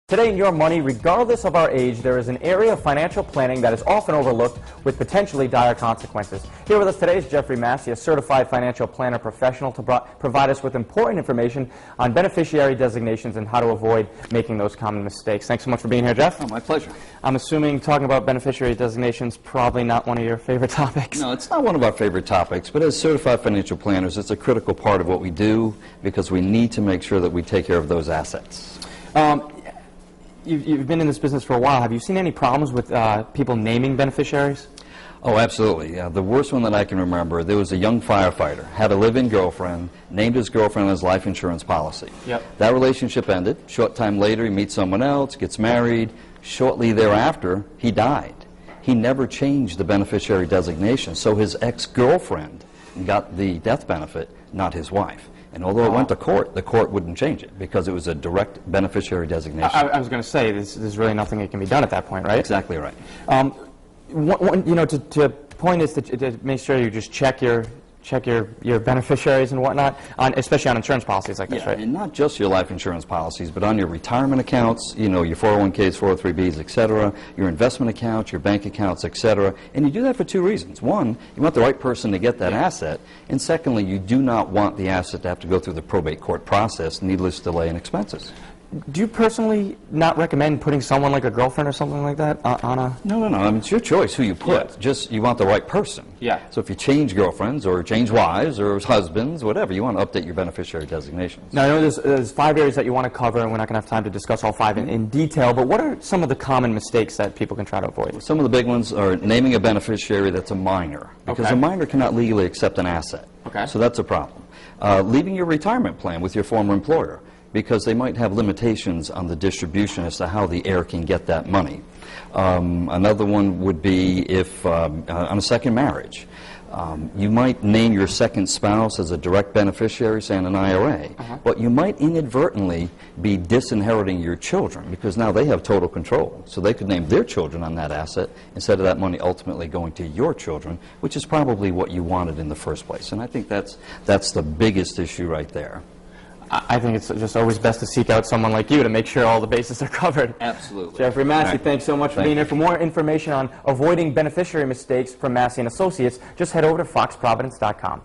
Today in Your Money, regardless of our age, there is an area of financial planning that is often overlooked with potentially dire consequences. Here with us today is Jeffrey Massey, a certified financial planner professional, to provide us with important information on beneficiary designations and how to avoid making those common mistakes. Thanks so much for being here, Jeff. Oh, my pleasure. I'm assuming talking about beneficiary designations probably not one of your favorite topics. No, it's not one of our favorite topics, but as certified financial planners, it's a critical part of what we do because we need to make sure that we take care of those assets. You've been in this business for a while. Have you seen any problems with people naming beneficiaries? Oh, absolutely. The worst one that I can remember, there was a young firefighter, had a live-in girlfriend, named his girlfriend on his life insurance policy. Yep. That relationship ended. Short time later, he meets someone else, gets married. Shortly thereafter, he died. He never changed the beneficiary designation, so his ex-girlfriend got the death benefit, not his wife. And although it went to court, the court wouldn't change it because it was a direct beneficiary designation. I was going to say, there's really nothing that can be done at that point, right? Exactly right. To point is to make sure you just check your beneficiaries and whatnot, especially on insurance policies like this, right? And not just your life insurance policies, but on your retirement accounts, your 401ks, 403bs, etc., your investment accounts, your bank accounts, etc. And you do that for two reasons. One, you want the right person to get that asset, and secondly, you do not want the asset to have to go through the probate court process, needless delay and expenses. Do you personally not recommend putting someone like a girlfriend or something like that on a... No. I mean, it's your choice who you put. Yeah. Just, you want the right person. Yeah. So if you change girlfriends or change wives or husbands, whatever, you want to update your beneficiary designations. Now, I know there's 5 areas that you want to cover, and we're not going to have time to discuss all 5 in detail, but what are some of the common mistakes that people can try to avoid? Some of the big ones are naming a beneficiary that's a minor, because a minor cannot legally accept an asset. Okay. So that's a problem. Leaving your retirement plan with your former employer, because they might have limitations on the distribution as to how the heir can get that money. Another one would be if, on a second marriage, you might name your second spouse as a direct beneficiary, say in an IRA, but you might inadvertently be disinheriting your children because now they have total control. So they could name their children on that asset instead of that money ultimately going to your children, which is probably what you wanted in the first place. And I think that's the biggest issue right there. I think it's just always best to seek out someone like you to make sure all the bases are covered. Absolutely. Jeffrey Massey, thanks so much for being here. For more information on avoiding beneficiary mistakes from Massey & Associates, just head over to foxprovidence.com.